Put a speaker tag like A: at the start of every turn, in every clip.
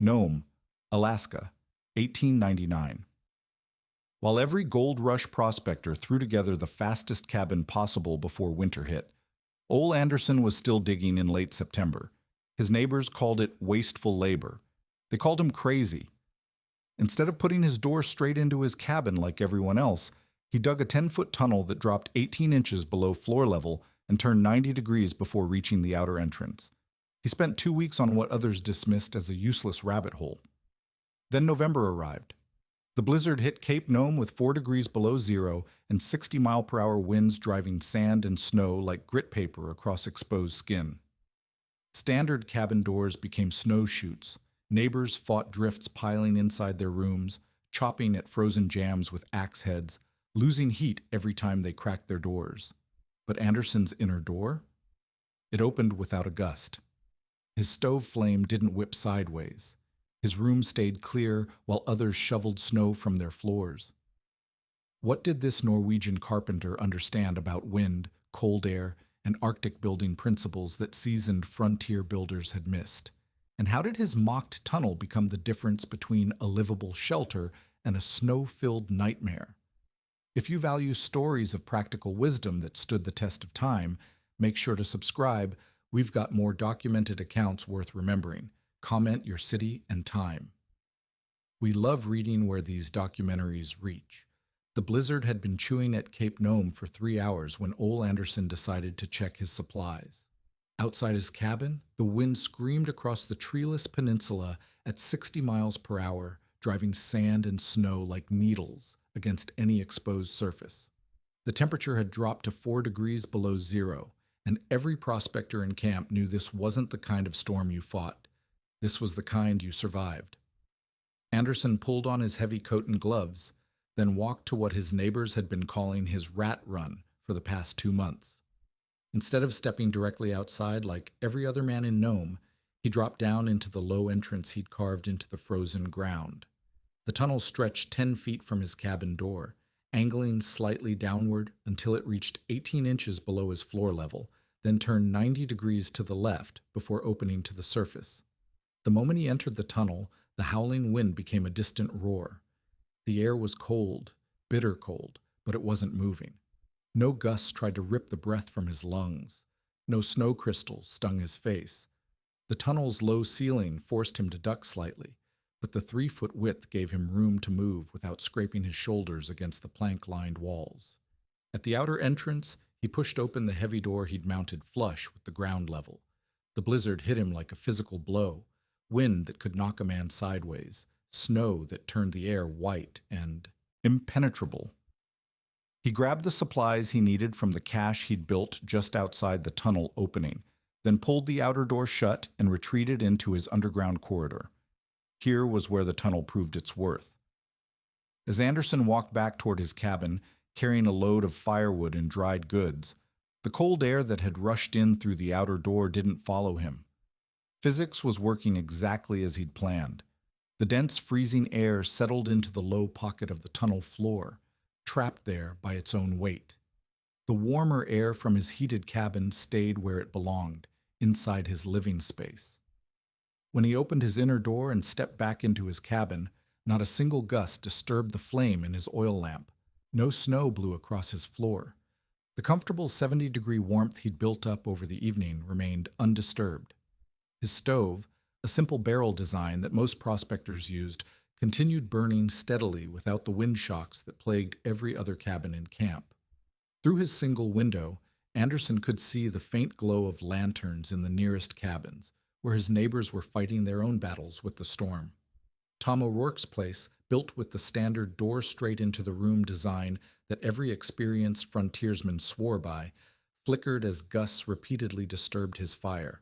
A: Nome, Alaska, 1899. While every gold rush prospector threw together the fastest cabin possible before winter hit, Ole Anderson was still digging in late September. His neighbors called it wasteful labor. They called him crazy. Instead of putting his door straight into his cabin like everyone else, he dug a 10-foot tunnel that dropped 18 inches below floor level and turned 90 degrees before reaching the outer entrance. He spent 2 weeks on what others dismissed as a useless rabbit hole. Then November arrived. The blizzard hit Cape Nome with 4 degrees below zero and 60-mile-per-hour winds driving sand and snow like grit paper across exposed skin. Standard cabin doors became snow chutes. Neighbors fought drifts piling inside their rooms, chopping at frozen jams with axe heads, losing heat every time they cracked their doors. But Anderson's inner door? It opened without a gust. His stove flame didn't whip sideways. His room stayed clear while others shoveled snow from their floors. What did this Norwegian carpenter understand about wind, cold air, and Arctic building principles that seasoned frontier builders had missed? And how did his mocked tunnel become the difference between a livable shelter and a snow-filled nightmare? If you value stories of practical wisdom that stood the test of time, make sure to subscribe. We've got more documented accounts worth remembering. Comment your city and time. We love reading where these documentaries reach. The blizzard had been chewing at Cape Nome for 3 hours when Ole Anderson decided to check his supplies. Outside his cabin, the wind screamed across the treeless peninsula at 60 miles per hour, driving sand and snow like needles against any exposed surface. The temperature had dropped to 4 degrees below zero, and every prospector in camp knew this wasn't the kind of storm you fought. This was the kind you survived. Anderson pulled on his heavy coat and gloves, then walked to what his neighbors had been calling his rat run for the past 2 months. Instead of stepping directly outside like every other man in Nome, he dropped down into the low entrance he'd carved into the frozen ground. The tunnel stretched 10 feet from his cabin door, angling slightly downward until it reached 18 inches below his floor level, then turned 90 degrees to the left before opening to the surface. The moment he entered the tunnel, the howling wind became a distant roar. The air was cold, bitter cold, but it wasn't moving. No gusts tried to rip the breath from his lungs. No snow crystals stung his face. The tunnel's low ceiling forced him to duck slightly, but the 3-foot width gave him room to move without scraping his shoulders against the plank-lined walls. At the outer entrance, he pushed open the heavy door he'd mounted flush with the ground level. The blizzard hit him like a physical blow, wind that could knock a man sideways, snow that turned the air white and impenetrable. He grabbed the supplies he needed from the cache he'd built just outside the tunnel opening, then pulled the outer door shut and retreated into his underground corridor. Here was where the tunnel proved its worth. As Anderson walked back toward his cabin, carrying a load of firewood and dried goods, the cold air that had rushed in through the outer door didn't follow him. Physics was working exactly as he'd planned. The dense, freezing air settled into the low pocket of the tunnel floor, trapped there by its own weight. The warmer air from his heated cabin stayed where it belonged, inside his living space. When he opened his inner door and stepped back into his cabin, not a single gust disturbed the flame in his oil lamp. No snow blew across his floor. The comfortable 70-degree warmth he'd built up over the evening remained undisturbed. His stove, a simple barrel design that most prospectors used, continued burning steadily without the wind shocks that plagued every other cabin in camp. Through his single window, Anderson could see the faint glow of lanterns in the nearest cabins, where his neighbors were fighting their own battles with the storm. Tom O'Rourke's place, built with the standard door straight into the room design that every experienced frontiersman swore by, flickered as gusts repeatedly disturbed his fire.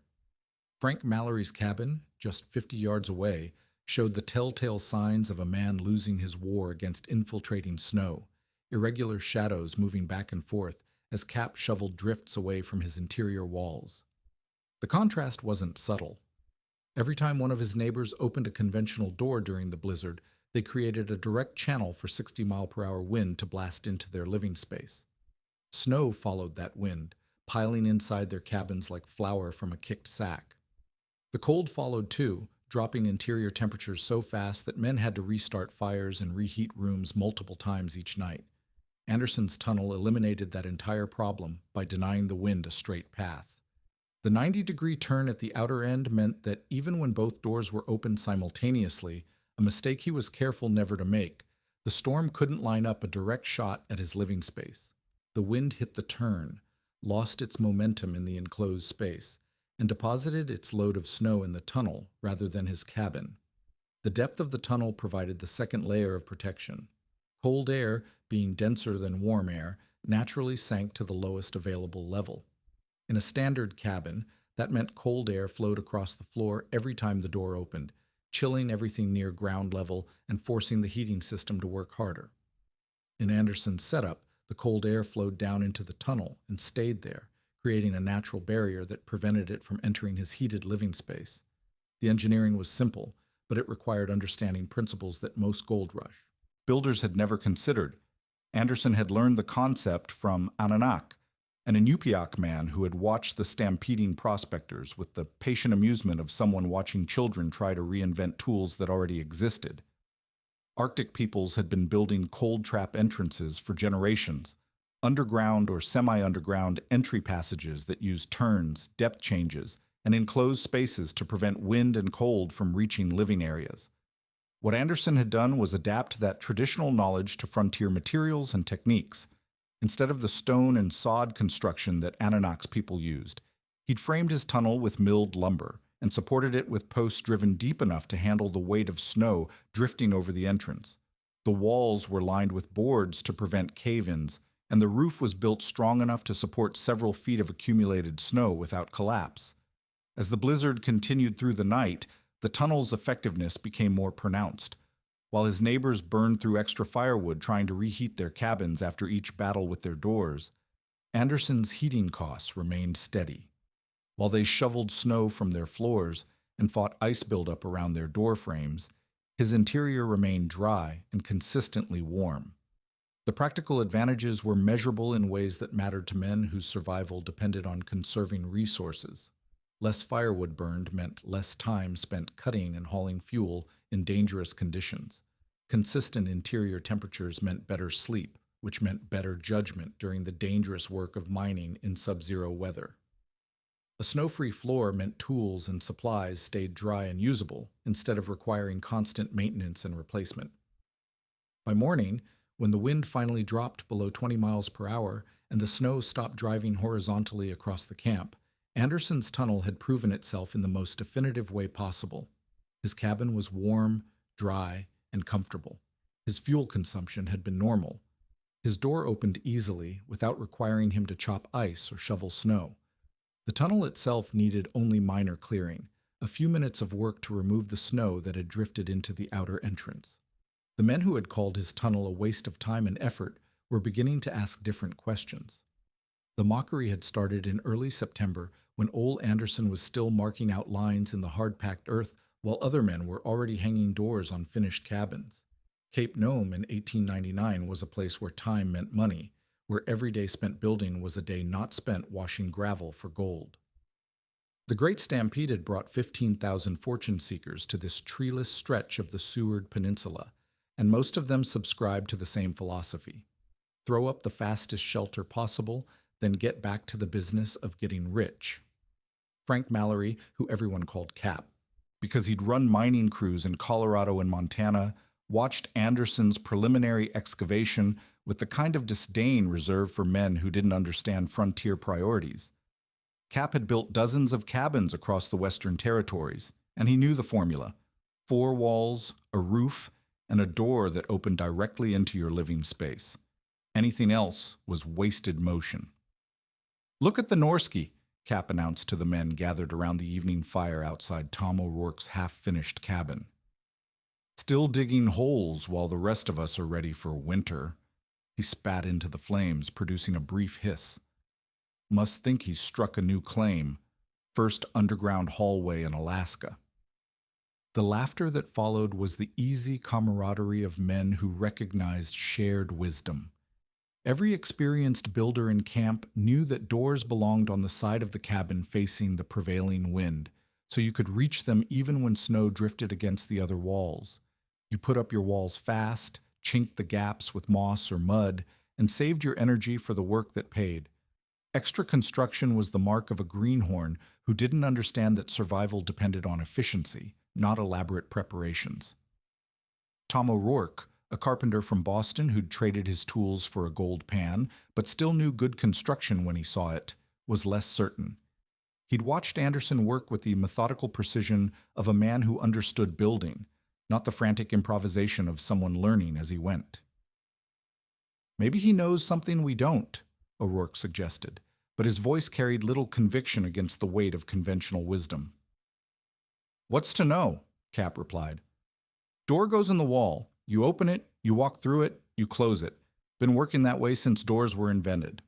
A: Frank Mallory's cabin, just 50 yards away, showed the telltale signs of a man losing his war against infiltrating snow, irregular shadows moving back and forth as Cap shoveled drifts away from his interior walls. The contrast wasn't subtle. Every time one of his neighbors opened a conventional door during the blizzard, they created a direct channel for 60-mile-per-hour wind to blast into their living space. Snow followed that wind, piling inside their cabins like flour from a kicked sack. The cold followed too, dropping interior temperatures so fast that men had to restart fires and reheat rooms multiple times each night. Anderson's tunnel eliminated that entire problem by denying the wind a straight path. The 90-degree turn at the outer end meant that even when both doors were open simultaneously, a mistake he was careful never to make, the storm couldn't line up a direct shot at his living space. The wind hit the turn, lost its momentum in the enclosed space, and deposited its load of snow in the tunnel rather than his cabin. The depth of the tunnel provided the second layer of protection. Cold air, being denser than warm air, naturally sank to the lowest available level. In a standard cabin, that meant cold air flowed across the floor every time the door opened, chilling everything near ground level and forcing the heating system to work harder. In Anderson's setup, the cold air flowed down into the tunnel and stayed there, creating a natural barrier that prevented it from entering his heated living space. The engineering was simple, but it required understanding principles that most gold rush builders had never considered. Anderson had learned the concept from Ananak, an Inupiaq man who had watched the stampeding prospectors with the patient amusement of someone watching children try to reinvent tools that already existed. Arctic peoples had been building cold trap entrances for generations, underground or semi-underground entry passages that used turns, depth changes, and enclosed spaces to prevent wind and cold from reaching living areas. What Anderson had done was adapt that traditional knowledge to frontier materials and techniques. Instead of the stone and sod construction that Ananak's people used, he'd framed his tunnel with milled lumber and supported it with posts driven deep enough to handle the weight of snow drifting over the entrance. The walls were lined with boards to prevent cave-ins, and the roof was built strong enough to support several feet of accumulated snow without collapse. As the blizzard continued through the night, the tunnel's effectiveness became more pronounced. While his neighbors burned through extra firewood trying to reheat their cabins after each battle with their doors, Anderson's heating costs remained steady. While they shoveled snow from their floors and fought ice buildup around their door frames, his interior remained dry and consistently warm. The practical advantages were measurable in ways that mattered to men whose survival depended on conserving resources. Less firewood burned meant less time spent cutting and hauling fuel in dangerous conditions. Consistent interior temperatures meant better sleep, which meant better judgment during the dangerous work of mining in sub-zero weather. A snow-free floor meant tools and supplies stayed dry and usable, instead of requiring constant maintenance and replacement. By morning, when the wind finally dropped below 20 miles per hour and the snow stopped driving horizontally across the camp, Anderson's tunnel had proven itself in the most definitive way possible. His cabin was warm, dry, and comfortable. His fuel consumption had been normal. His door opened easily without requiring him to chop ice or shovel snow. The tunnel itself needed only minor clearing, a few minutes of work to remove the snow that had drifted into the outer entrance. The men who had called his tunnel a waste of time and effort were beginning to ask different questions. The mockery had started in early September when Ole Anderson was still marking out lines in the hard-packed earth while other men were already hanging doors on finished cabins. Cape Nome in 1899 was a place where time meant money, where every day spent building was a day not spent washing gravel for gold. The Great Stampede had brought 15,000 fortune seekers to this treeless stretch of the Seward Peninsula, and most of them subscribed to the same philosophy. Throw up the fastest shelter possible, then get back to the business of getting rich. Frank Mallory, who everyone called Cap, because he'd run mining crews in Colorado and Montana, watched Anderson's preliminary excavation with the kind of disdain reserved for men who didn't understand frontier priorities. Cap had built dozens of cabins across the Western Territories, and he knew the formula: 4 walls, a roof, and a door that opened directly into your living space. Anything else was wasted motion. "Look at the Norski," Cap announced to the men gathered around the evening fire outside Tom O'Rourke's half-finished cabin. "Still digging holes while the rest of us are ready for winter." He spat into the flames, producing a brief hiss. "Must think he's struck a new claim. First underground hallway in Alaska." The laughter that followed was the easy camaraderie of men who recognized shared wisdom. Every experienced builder in camp knew that doors belonged on the side of the cabin facing the prevailing wind, so you could reach them even when snow drifted against the other walls. You put up your walls fast, chinked the gaps with moss or mud, and saved your energy for the work that paid. Extra construction was the mark of a greenhorn who didn't understand that survival depended on efficiency, not elaborate preparations. Tom O'Rourke, a carpenter from Boston who'd traded his tools for a gold pan, but still knew good construction when he saw it, was less certain. He'd watched Anderson work with the methodical precision of a man who understood building, not the frantic improvisation of someone learning as he went. "Maybe he knows something we don't," O'Rourke suggested, but his voice carried little conviction against the weight of conventional wisdom. "What's to know?" Cap replied. "Door goes in the wall. You open it, you walk through it, you close it. Been working that way since doors were invented."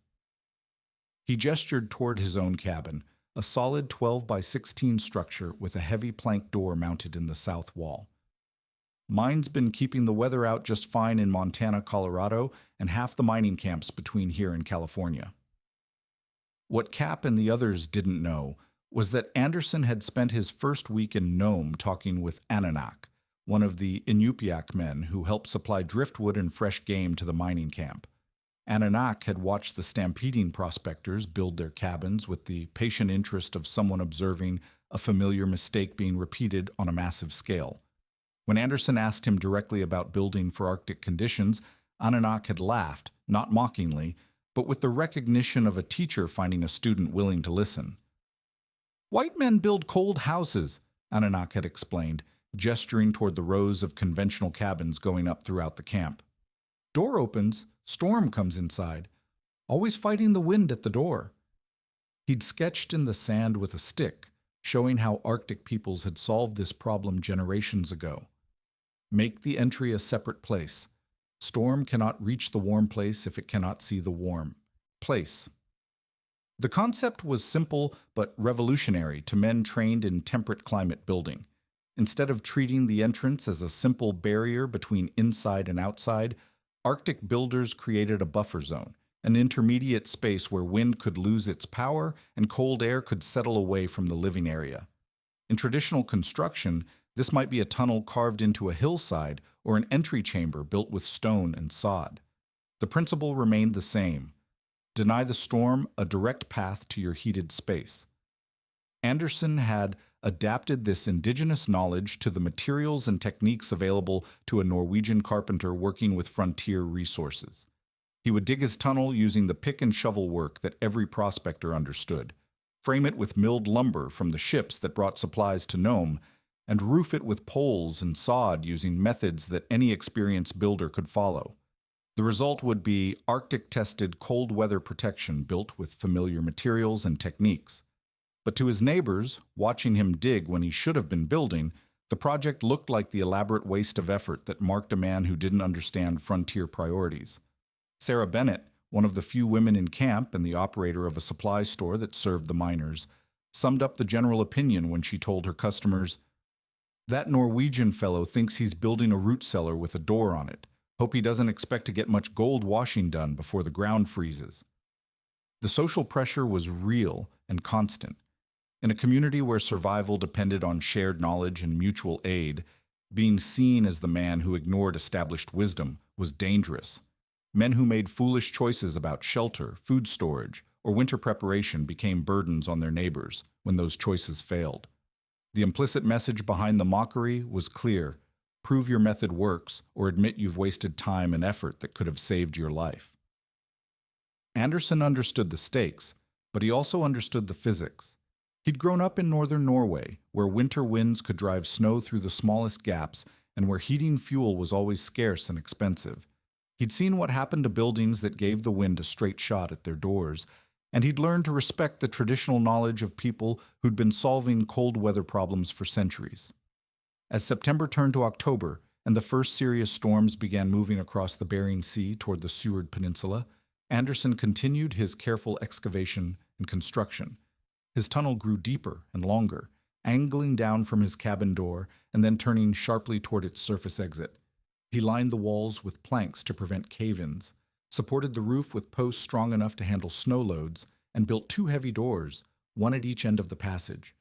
A: He gestured toward his own cabin, a solid 12 by 16 structure with a heavy plank door mounted in the south wall. "Mine's been keeping the weather out just fine in Montana, Colorado, and half the mining camps between here and California." What Cap and the others didn't know was that Anderson had spent his first week in Nome talking with Ananak, one of the Inupiaq men who helped supply driftwood and fresh game to the mining camp. Ananak had watched the stampeding prospectors build their cabins with the patient interest of someone observing a familiar mistake being repeated on a massive scale. When Anderson asked him directly about building for Arctic conditions, Ananak had laughed, not mockingly, but with the recognition of a teacher finding a student willing to listen. "White men build cold houses," Ananak had explained, gesturing toward the rows of conventional cabins going up throughout the camp. "Door opens, storm comes inside. Always fighting the wind at the door." He'd sketched in the sand with a stick, showing how Arctic peoples had solved this problem generations ago. Make the entry a separate place. Storm cannot reach the warm place if it cannot see the warm place. The concept was simple but revolutionary to men trained in temperate climate building. Instead of treating the entrance as a simple barrier between inside and outside, Arctic builders created a buffer zone, an intermediate space where wind could lose its power and cold air could settle away from the living area. In traditional construction, this might be a tunnel carved into a hillside or an entry chamber built with stone and sod. The principle remained the same. Deny the storm a direct path to your heated space. Anderson had adapted this indigenous knowledge to the materials and techniques available to a Norwegian carpenter working with frontier resources. He would dig his tunnel using the pick and shovel work that every prospector understood, frame it with milled lumber from the ships that brought supplies to Nome, and roof it with poles and sod using methods that any experienced builder could follow. The result would be Arctic-tested cold weather protection built with familiar materials and techniques. But to his neighbors, watching him dig when he should have been building, the project looked like the elaborate waste of effort that marked a man who didn't understand frontier priorities. Sarah Bennett, one of the few women in camp and the operator of a supply store that served the miners, summed up the general opinion when she told her customers, "That Norwegian fellow thinks he's building a root cellar with a door on it. Hope he doesn't expect to get much gold washing done before the ground freezes." The social pressure was real and constant. In a community where survival depended on shared knowledge and mutual aid, being seen as the man who ignored established wisdom was dangerous. Men who made foolish choices about shelter, food storage, or winter preparation became burdens on their neighbors when those choices failed. The implicit message behind the mockery was clear: prove your method works, or admit you've wasted time and effort that could have saved your life. Anderson understood the stakes, but he also understood the physics. He'd grown up in northern Norway, where winter winds could drive snow through the smallest gaps and where heating fuel was always scarce and expensive. He'd seen what happened to buildings that gave the wind a straight shot at their doors, and he'd learned to respect the traditional knowledge of people who'd been solving cold weather problems for centuries. As September turned to October and the first serious storms began moving across the Bering Sea toward the Seward Peninsula, Anderson continued his careful excavation and construction. His tunnel grew deeper and longer, angling down from his cabin door and then turning sharply toward its surface exit. He lined the walls with planks to prevent cave-ins, supported the roof with posts strong enough to handle snow loads, and built 2 heavy doors, one at each end of the passage.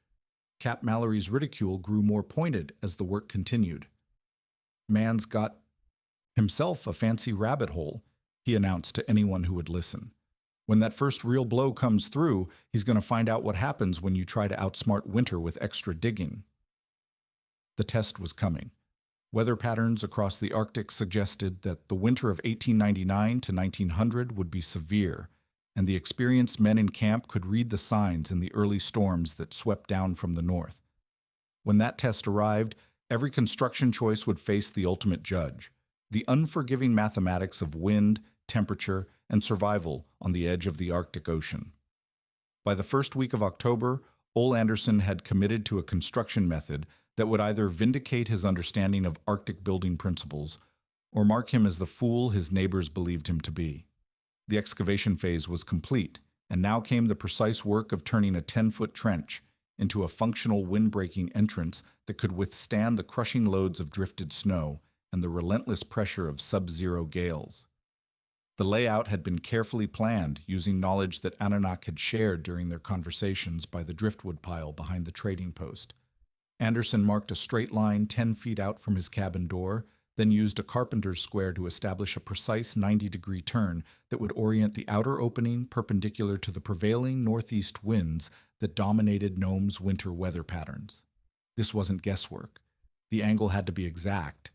A: Cap Mallory's ridicule grew more pointed as the work continued. "Man's got himself a fancy rabbit hole," he announced to anyone who would listen. "When that first real blow comes through, he's going to find out what happens when you try to outsmart winter with extra digging." The test was coming. Weather patterns across the Arctic suggested that the winter of 1899 to 1900 would be severe, and the experienced men in camp could read the signs in the early storms that swept down from the north. When that test arrived, every construction choice would face the ultimate judge, the unforgiving mathematics of wind, temperature, and survival on the edge of the Arctic Ocean. By the first week of October, Ole Anderson had committed to a construction method that would either vindicate his understanding of Arctic building principles or mark him as the fool his neighbors believed him to be. The excavation phase was complete, and now came the precise work of turning a 10-foot trench into a functional wind-breaking entrance that could withstand the crushing loads of drifted snow and the relentless pressure of sub-zero gales. The layout had been carefully planned, using knowledge that Ananak had shared during their conversations by the driftwood pile behind the trading post. Anderson marked a straight line 10 feet out from his cabin door, then used a carpenter's square to establish a precise 90-degree turn that would orient the outer opening perpendicular to the prevailing northeast winds that dominated Nome's winter weather patterns. This wasn't guesswork. The angle had to be exact,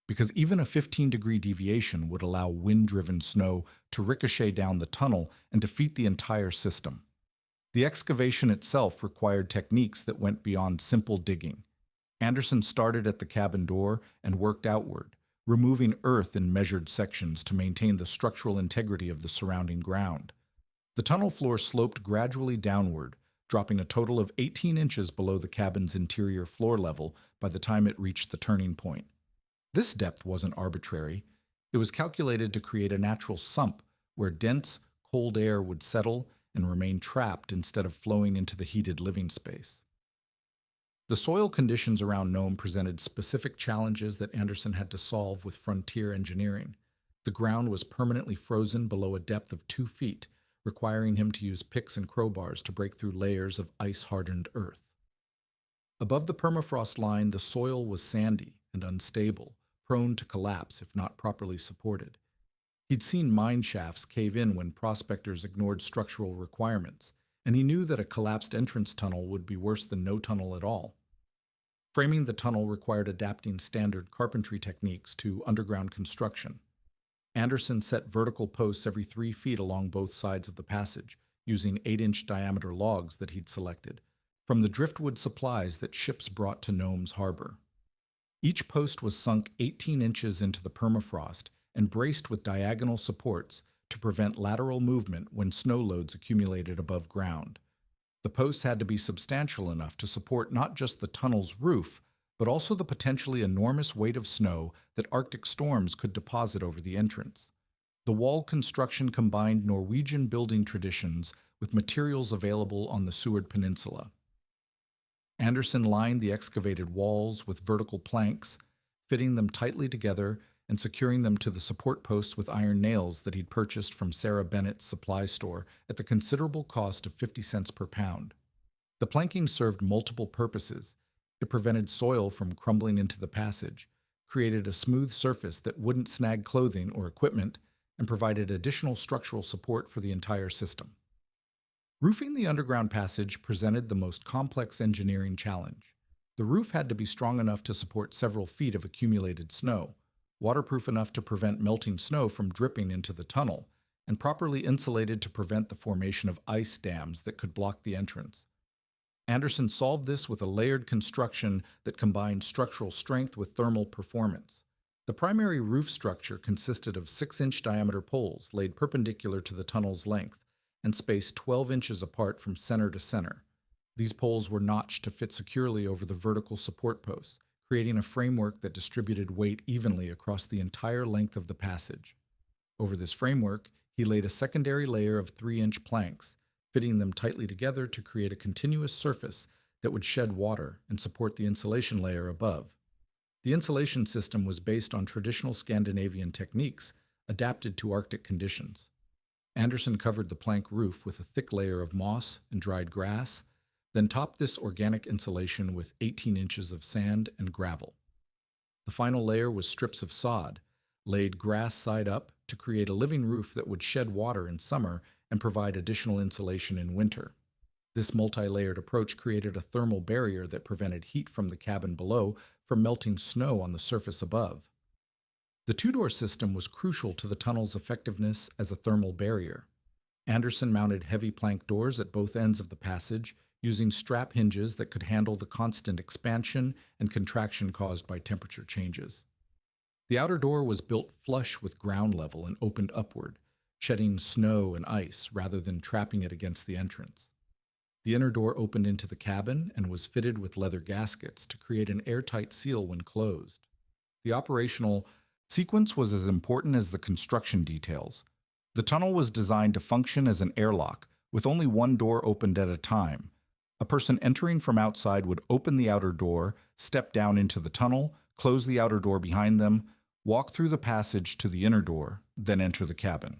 A: because even a 15-degree deviation would allow wind-driven snow to ricochet down the tunnel and defeat the entire system. The excavation itself required techniques that went beyond simple digging. Anderson started at the cabin door and worked outward, removing earth in measured sections to maintain the structural integrity of the surrounding ground. The tunnel floor sloped gradually downward, dropping a total of 18 inches below the cabin's interior floor level by the time it reached the turning point. This depth wasn't arbitrary. It was calculated to create a natural sump where dense, cold air would settle and remain trapped instead of flowing into the heated living space. The soil conditions around Nome presented specific challenges that Anderson had to solve with frontier engineering. The ground was permanently frozen below a depth of 2 feet, requiring him to use picks and crowbars to break through layers of ice-hardened earth. Above the permafrost line, the soil was sandy and unstable, prone to collapse if not properly supported. He'd seen mine shafts cave in when prospectors ignored structural requirements, and he knew that a collapsed entrance tunnel would be worse than no tunnel at all. Framing the tunnel required adapting standard carpentry techniques to underground construction. Anderson set vertical posts every 3 feet along both sides of the passage, using 8-inch diameter logs that he'd selected, from the driftwood supplies that ships brought to Nome's harbor. Each post was sunk 18 inches into the permafrost and braced with diagonal supports to prevent lateral movement when snow loads accumulated above ground. The posts had to be substantial enough to support not just the tunnel's roof, but also the potentially enormous weight of snow that Arctic storms could deposit over the entrance. The wall construction combined Norwegian building traditions with materials available on the Seward Peninsula. Anderson lined the excavated walls with vertical planks, fitting them tightly together and securing them to the support posts with iron nails that he'd purchased from Sarah Bennett's supply store at the considerable cost of 50 cents per pound. The planking served multiple purposes. It prevented soil from crumbling into the passage, created a smooth surface that wouldn't snag clothing or equipment, and provided additional structural support for the entire system. Roofing the underground passage presented the most complex engineering challenge. The roof had to be strong enough to support several feet of accumulated snow, waterproof enough to prevent melting snow from dripping into the tunnel, and properly insulated to prevent the formation of ice dams that could block the entrance. Anderson solved this with a layered construction that combined structural strength with thermal performance. The primary roof structure consisted of 6-inch diameter poles laid perpendicular to the tunnel's length and spaced 12 inches apart from center to center. These poles were notched to fit securely over the vertical support posts, creating a framework that distributed weight evenly across the entire length of the passage. Over this framework, he laid a secondary layer of 3-inch planks, fitting them tightly together to create a continuous surface that would shed water and support the insulation layer above. The insulation system was based on traditional Scandinavian techniques adapted to Arctic conditions. Anderson covered the plank roof with a thick layer of moss and dried grass, Then top this organic insulation with 18 inches of sand and gravel. The final layer was strips of sod, laid grass side up to create a living roof that would shed water in summer and provide additional insulation in winter. This multi-layered approach created a thermal barrier that prevented heat from the cabin below from melting snow on the surface above. The two-door system was crucial to the tunnel's effectiveness as a thermal barrier. Anderson mounted heavy plank doors at both ends of the passage, using strap hinges that could handle the constant expansion and contraction caused by temperature changes. The outer door was built flush with ground level and opened upward, shedding snow and ice rather than trapping it against the entrance. The inner door opened into the cabin and was fitted with leather gaskets to create an airtight seal when closed. The operational sequence was as important as the construction details. The tunnel was designed to function as an airlock, with only one door opened at a time. A person entering from outside would open the outer door, step down into the tunnel, close the outer door behind them, walk through the passage to the inner door, then enter the cabin.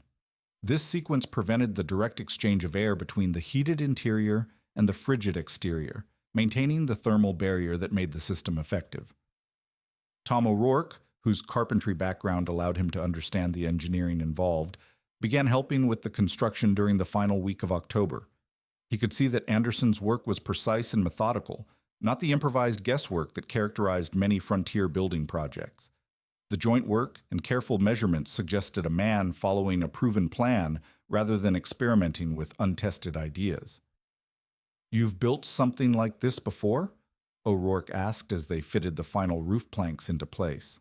A: This sequence prevented the direct exchange of air between the heated interior and the frigid exterior, maintaining the thermal barrier that made the system effective. Tom O'Rourke, whose carpentry background allowed him to understand the engineering involved, began helping with the construction during the final week of October. He could see that Anderson's work was precise and methodical, not the improvised guesswork that characterized many frontier building projects. The joint work and careful measurements suggested a man following a proven plan rather than experimenting with untested ideas. "You've built something like this before?" O'Rourke asked as they fitted the final roof planks into place.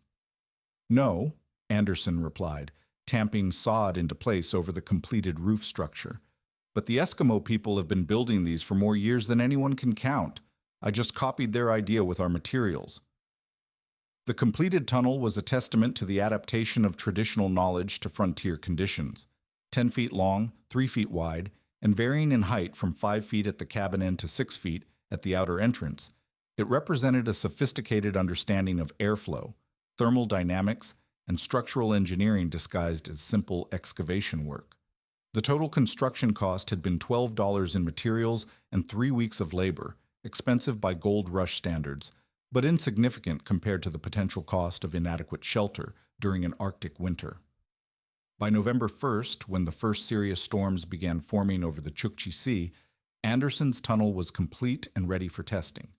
A: "No," Anderson replied, tamping sod into place over the completed roof structure. "But the Eskimo people have been building these for more years than anyone can count. I just copied their idea with our materials." The completed tunnel was a testament to the adaptation of traditional knowledge to frontier conditions. 10 feet long, 3 feet wide, and varying in height from 5 feet at the cabin end to 6 feet at the outer entrance, it represented a sophisticated understanding of airflow, thermal dynamics, and structural engineering disguised as simple excavation work. The total construction cost had been $12 in materials and 3 weeks of labor, expensive by Gold Rush standards, but insignificant compared to the potential cost of inadequate shelter during an Arctic winter. By November 1st, when the first serious storms began forming over the Chukchi Sea, Anderson's tunnel was complete and ready for testing.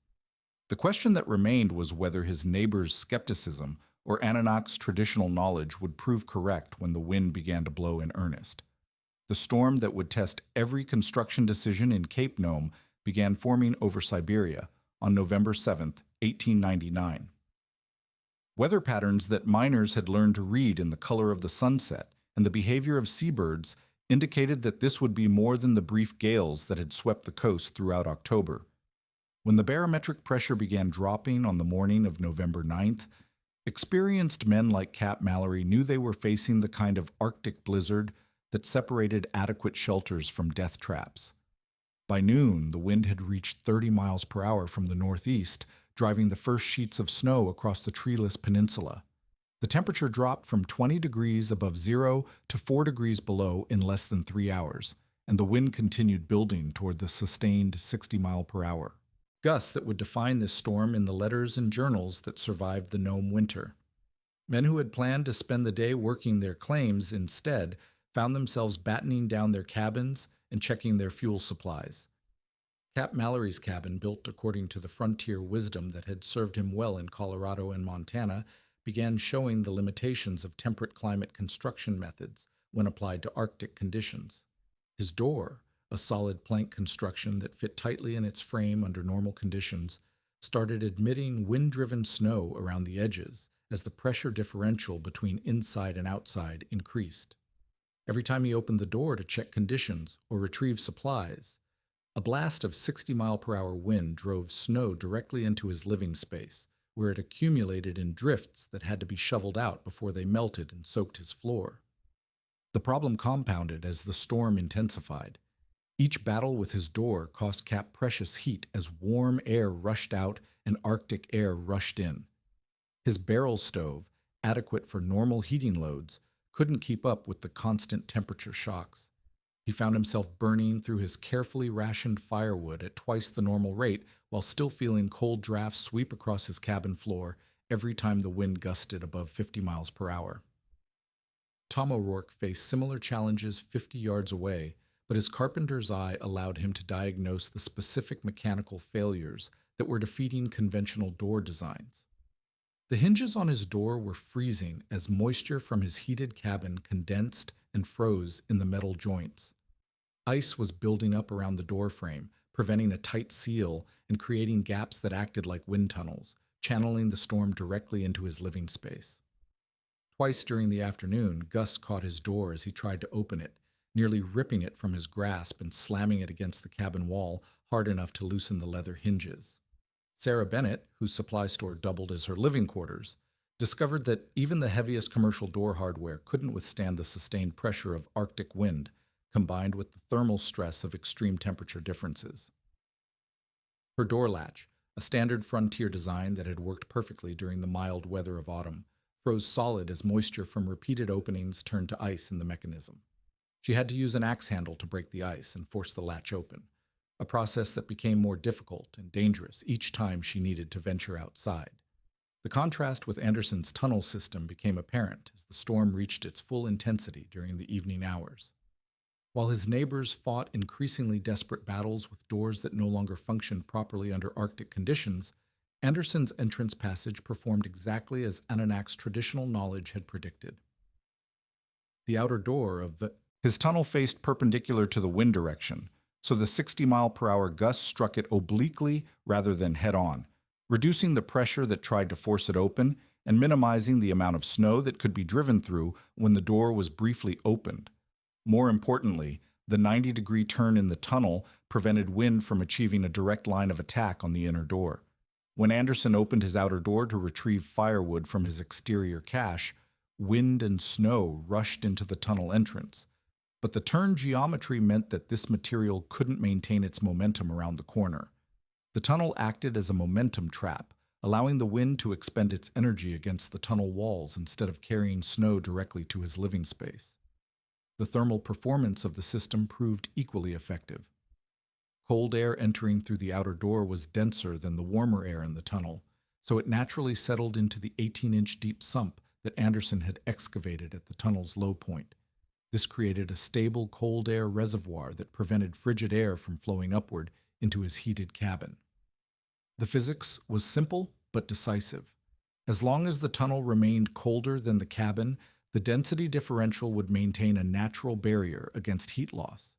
A: The question that remained was whether his neighbor's skepticism or Anunak's traditional knowledge would prove correct when the wind began to blow in earnest. The storm that would test every construction decision in Cape Nome began forming over Siberia on November 7, 1899. Weather patterns that miners had learned to read in the color of the sunset and the behavior of seabirds indicated that this would be more than the brief gales that had swept the coast throughout October. When the barometric pressure began dropping on the morning of November 9th, experienced men like Cap Mallory knew they were facing the kind of Arctic blizzard that separated adequate shelters from death traps. By noon, the wind had reached 30 miles per hour from the northeast, driving the first sheets of snow across the treeless peninsula. The temperature dropped from 20 degrees above zero to 4 degrees below in less than 3 hours, and the wind continued building toward the sustained 60 mile per hour. Gusts that would define this storm in the letters and journals that survived the Nome winter. Men who had planned to spend the day working their claims instead found themselves battening down their cabins and checking their fuel supplies. Cap Mallory's cabin, built according to the frontier wisdom that had served him well in Colorado and Montana, began showing the limitations of temperate climate construction methods when applied to Arctic conditions. His door, a solid plank construction that fit tightly in its frame under normal conditions, started admitting wind-driven snow around the edges as the pressure differential between inside and outside increased. Every time he opened the door to check conditions or retrieve supplies, a blast of 60-mile-per-hour wind drove snow directly into his living space, where it accumulated in drifts that had to be shoveled out before they melted and soaked his floor. The problem compounded as the storm intensified. Each battle with his door cost Cap precious heat as warm air rushed out and Arctic air rushed in. His barrel stove, adequate for normal heating loads, couldn't keep up with the constant temperature shocks. He found himself burning through his carefully rationed firewood at twice the normal rate while still feeling cold drafts sweep across his cabin floor every time the wind gusted above 50 miles per hour. Tom O'Rourke faced similar challenges 50 yards away, but his carpenter's eye allowed him to diagnose the specific mechanical failures that were defeating conventional door designs. The hinges on his door were freezing as moisture from his heated cabin condensed and froze in the metal joints. Ice was building up around the door frame, preventing a tight seal and creating gaps that acted like wind tunnels, channeling the storm directly into his living space. Twice during the afternoon, gusts caught his door as he tried to open it, nearly ripping it from his grasp and slamming it against the cabin wall hard enough to loosen the leather hinges. Sarah Bennett, whose supply store doubled as her living quarters, discovered that even the heaviest commercial door hardware couldn't withstand the sustained pressure of Arctic wind, combined with the thermal stress of extreme temperature differences. Her door latch, a standard frontier design that had worked perfectly during the mild weather of autumn, froze solid as moisture from repeated openings turned to ice in the mechanism. She had to use an axe handle to break the ice and force the latch open, a process that became more difficult and dangerous each time she needed to venture outside. The contrast with Anderson's tunnel system became apparent as the storm reached its full intensity during the evening hours. While his neighbors fought increasingly desperate battles with doors that no longer functioned properly under Arctic conditions, Anderson's entrance passage performed exactly as Anunak's traditional knowledge had predicted. The outer door of his tunnel faced perpendicular to the wind direction, so the 60-mile-per-hour gust struck it obliquely rather than head-on, reducing the pressure that tried to force it open and minimizing the amount of snow that could be driven through when the door was briefly opened. More importantly, the 90-degree turn in the tunnel prevented wind from achieving a direct line of attack on the inner door. When Anderson opened his outer door to retrieve firewood from his exterior cache, wind and snow rushed into the tunnel entrance. But the turn geometry meant that this material couldn't maintain its momentum around the corner. The tunnel acted as a momentum trap, allowing the wind to expend its energy against the tunnel walls instead of carrying snow directly to his living space. The thermal performance of the system proved equally effective. Cold air entering through the outer door was denser than the warmer air in the tunnel, so it naturally settled into the 18-inch deep sump that Anderson had excavated at the tunnel's low point. This created a stable cold air reservoir that prevented frigid air from flowing upward into his heated cabin. The physics was simple but decisive. As long as the tunnel remained colder than the cabin, the density differential would maintain a natural barrier against heat loss.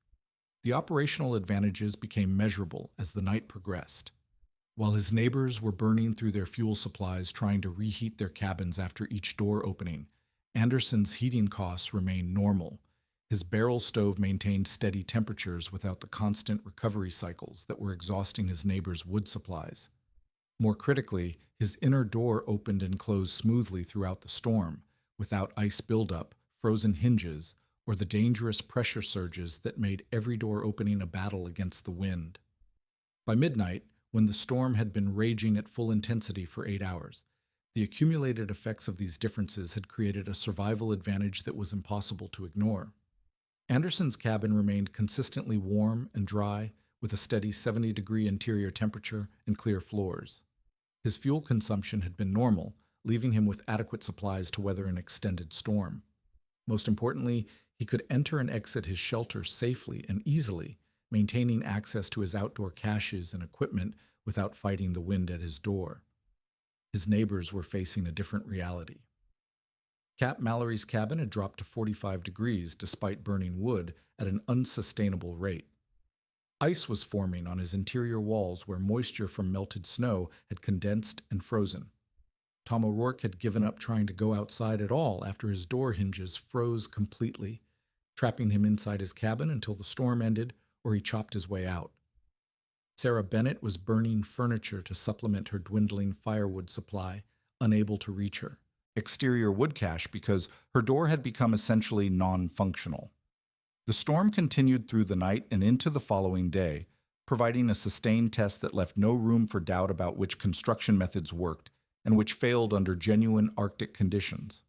A: The operational advantages became measurable as the night progressed. While his neighbors were burning through their fuel supplies trying to reheat their cabins after each door opening, Anderson's heating costs remained normal. His barrel stove maintained steady temperatures without the constant recovery cycles that were exhausting his neighbors' wood supplies. More critically, his inner door opened and closed smoothly throughout the storm, without ice buildup, frozen hinges, or the dangerous pressure surges that made every door opening a battle against the wind. By midnight, when the storm had been raging at full intensity for 8 hours, the accumulated effects of these differences had created a survival advantage that was impossible to ignore. Anderson's cabin remained consistently warm and dry, with a steady 70-degree interior temperature and clear floors. His fuel consumption had been normal, leaving him with adequate supplies to weather an extended storm. Most importantly, he could enter and exit his shelter safely and easily, maintaining access to his outdoor caches and equipment without fighting the wind at his door. His neighbors were facing a different reality. Cap Mallory's cabin had dropped to 45 degrees despite burning wood at an unsustainable rate. Ice was forming on his interior walls where moisture from melted snow had condensed and frozen. Tom O'Rourke had given up trying to go outside at all after his door hinges froze completely, trapping him inside his cabin until the storm ended or he chopped his way out. Sarah Bennett was burning furniture to supplement her dwindling firewood supply, unable to reach her exterior wood cache because her door had become essentially non-functional. The storm continued through the night and into the following day, providing a sustained test that left no room for doubt about which construction methods worked and which failed under genuine Arctic conditions.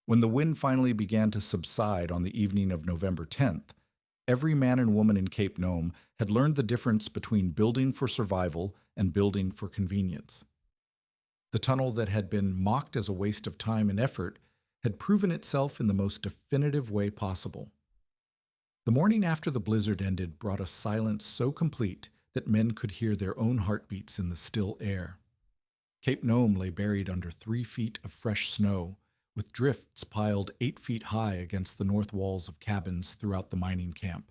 A: When the wind finally began to subside on the evening of November 10th, every man and woman in Cape Nome had learned the difference between building for survival and building for convenience. The tunnel that had been mocked as a waste of time and effort had proven itself in the most definitive way possible. The morning after the blizzard ended brought a silence so complete that men could hear their own heartbeats in the still air. Cape Nome lay buried under 3 feet of fresh snow, with drifts piled 8 feet high against the north walls of cabins throughout the mining camp.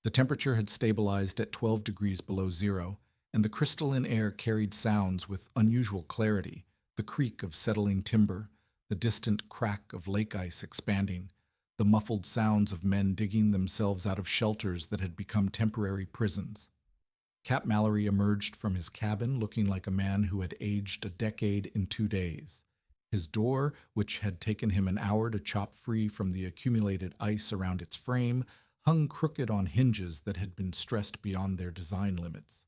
A: The temperature had stabilized at 12 degrees below zero, and the crystalline air carried sounds with unusual clarity, the creak of settling timber, the distant crack of lake ice expanding, the muffled sounds of men digging themselves out of shelters that had become temporary prisons. Cap Mallory emerged from his cabin looking like a man who had aged a decade in 2 days. His door, which had taken him an hour to chop free from the accumulated ice around its frame, hung crooked on hinges that had been stressed beyond their design limits.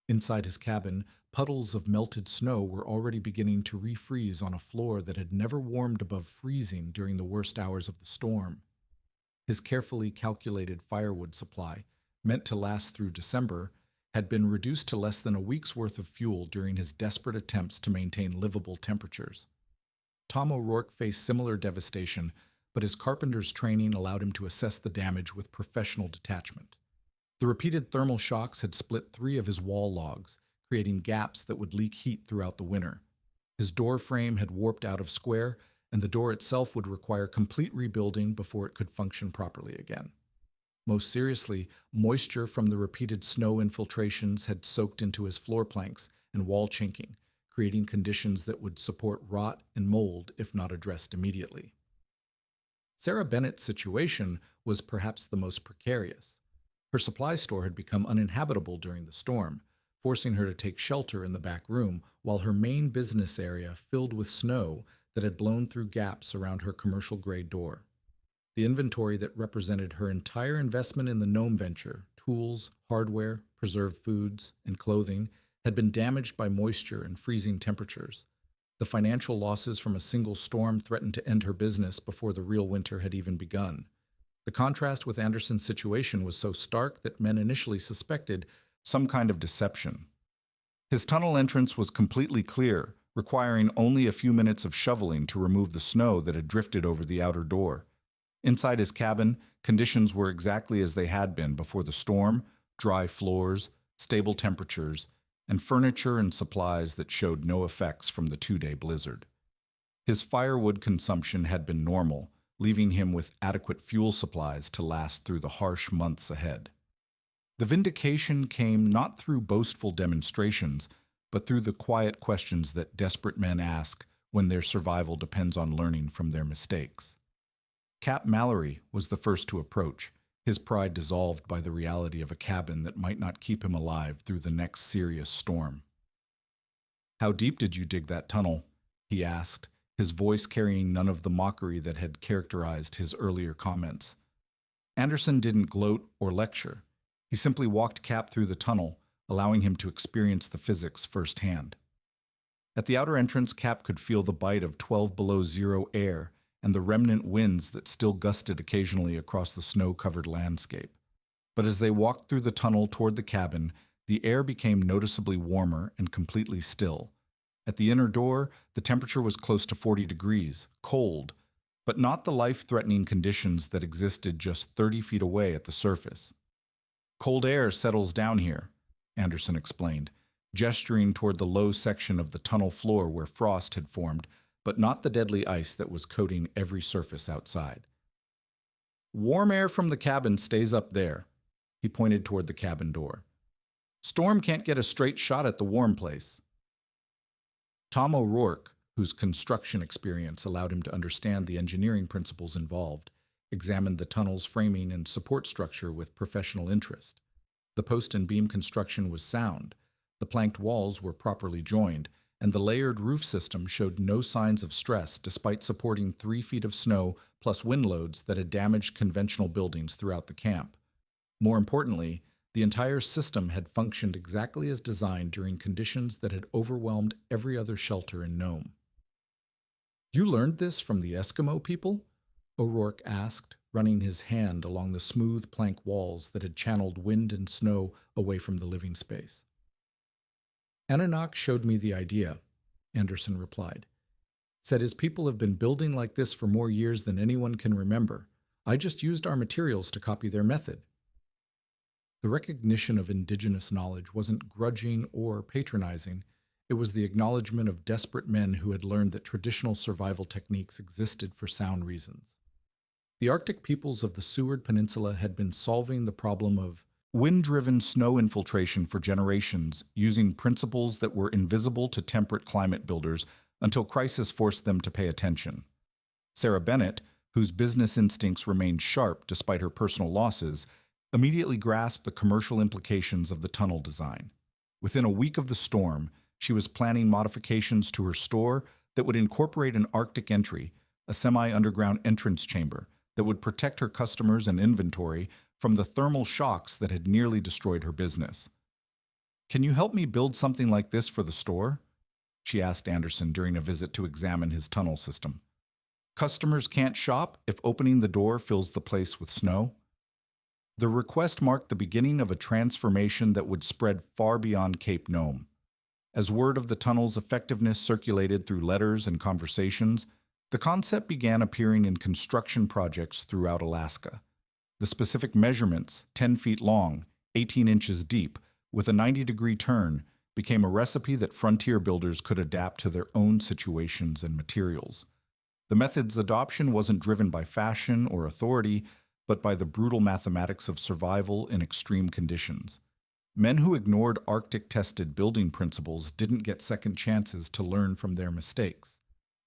A: Inside his cabin, puddles of melted snow were already beginning to refreeze on a floor that had never warmed above freezing during the worst hours of the storm. His carefully calculated firewood supply, meant to last through December, had been reduced to less than a week's worth of fuel during his desperate attempts to maintain livable temperatures. Tom O'Rourke faced similar devastation, but his carpenter's training allowed him to assess the damage with professional detachment. The repeated thermal shocks had split 3 of his wall logs, creating gaps that would leak heat throughout the winter. His door frame had warped out of square, and the door itself would require complete rebuilding before it could function properly again. Most seriously, moisture from the repeated snow infiltrations had soaked into his floor planks and wall chinking, creating conditions that would support rot and mold if not addressed immediately. Sarah Bennett's situation was perhaps the most precarious. Her supply store had become uninhabitable during the storm, forcing her to take shelter in the back room while her main business area filled with snow that had blown through gaps around her commercial-grade door. The inventory that represented her entire investment in the Nome venture, tools, hardware, preserved foods, and clothing, had been damaged by moisture and freezing temperatures. The financial losses from a single storm threatened to end her business before the real winter had even begun. The contrast with Anderson's situation was so stark that men initially suspected some kind of deception. His tunnel entrance was completely clear, requiring only a few minutes of shoveling to remove the snow that had drifted over the outer door. Inside his cabin, conditions were exactly as they had been before the storm: dry floors, stable temperatures, and furniture and supplies that showed no effects from the 2-day blizzard. His firewood consumption had been normal, leaving him with adequate fuel supplies to last through the harsh months ahead. The vindication came not through boastful demonstrations, but through the quiet questions that desperate men ask when their survival depends on learning from their mistakes. Cap Mallory was the first to approach, his pride dissolved by the reality of a cabin that might not keep him alive through the next serious storm. "How deep did you dig that tunnel?" he asked, his voice carrying none of the mockery that had characterized his earlier comments. Anderson didn't gloat or lecture. He simply walked Cap through the tunnel, allowing him to experience the physics firsthand. At the outer entrance, Cap could feel the bite of 12 below zero air and the remnant winds that still gusted occasionally across the snow-covered landscape. But as they walked through the tunnel toward the cabin, the air became noticeably warmer and completely still. At the inner door, the temperature was close to 40 degrees, cold, but not the life-threatening conditions that existed just 30 feet away at the surface. "Cold air settles down here," Anderson explained, gesturing toward the low section of the tunnel floor where frost had formed, but not the deadly ice that was coating every surface outside. "Warm air from the cabin stays up there," he pointed toward the cabin door. "Storm can't get a straight shot at the warm place." Tom O'Rourke, whose construction experience allowed him to understand the engineering principles involved, examined the tunnel's framing and support structure with professional interest. The post and beam construction was sound, the planked walls were properly joined, and the layered roof system showed no signs of stress despite supporting 3 feet of snow plus wind loads that had damaged conventional buildings throughout the camp. More importantly, the entire system had functioned exactly as designed during conditions that had overwhelmed every other shelter in Nome. "You learned this from the Eskimo people?" O'Rourke asked, running his hand along the smooth plank walls that had channeled wind and snow away from the living space. Anunnaki showed me the idea, Anderson replied. Said his people have been building like this for more years than anyone can remember. I just used our materials to copy their method. The recognition of indigenous knowledge wasn't grudging or patronizing. It was the acknowledgement of desperate men who had learned that traditional survival techniques existed for sound reasons. The Arctic peoples of the Seward Peninsula had been solving the problem of wind-driven snow infiltration for generations using principles that were invisible to temperate climate builders until crisis forced them to pay attention. Sarah Bennett, whose business instincts remained sharp despite her personal losses, immediately grasped the commercial implications of the tunnel design. Within a week of the storm, she was planning modifications to her store that would incorporate an Arctic entry, a semi-underground entrance chamber that would protect her customers and inventory from the thermal shocks that had nearly destroyed her business. "Can you help me build something like this for the store?" she asked Anderson during a visit to examine his tunnel system. "Customers can't shop if opening the door fills the place with snow." The request marked the beginning of a transformation that would spread far beyond Cape Nome. As word of the tunnel's effectiveness circulated through letters and conversations, the concept began appearing in construction projects throughout Alaska. The specific measurements, 10 feet long, 18 inches deep, with a 90-degree turn, became a recipe that frontier builders could adapt to their own situations and materials. The method's adoption wasn't driven by fashion or authority, but by the brutal mathematics of survival in extreme conditions. Men who ignored Arctic-tested building principles didn't get second chances to learn from their mistakes.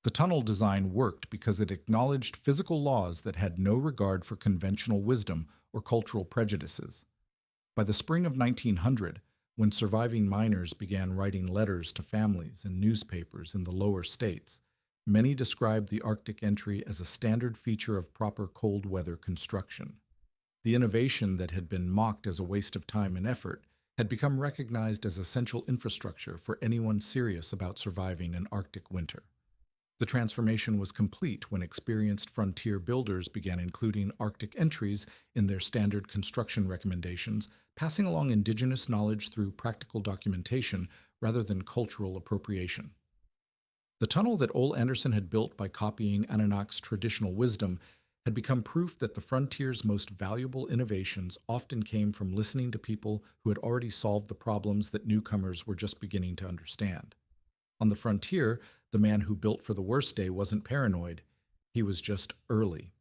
A: The tunnel design worked because it acknowledged physical laws that had no regard for conventional wisdom or cultural prejudices. By the spring of 1900, when surviving miners began writing letters to families and newspapers in the lower states, many described the Arctic entry as a standard feature of proper cold weather construction. The innovation that had been mocked as a waste of time and effort had become recognized as essential infrastructure for anyone serious about surviving an Arctic winter. The transformation was complete when experienced frontier builders began including Arctic entries in their standard construction recommendations, passing along indigenous knowledge through practical documentation rather than cultural appropriation. The tunnel that Ole Anderson had built by copying Anunnaki's traditional wisdom had become proof that the frontier's most valuable innovations often came from listening to people who had already solved the problems that newcomers were just beginning to understand. On the frontier, the man who built for the worst day wasn't paranoid. He was just early.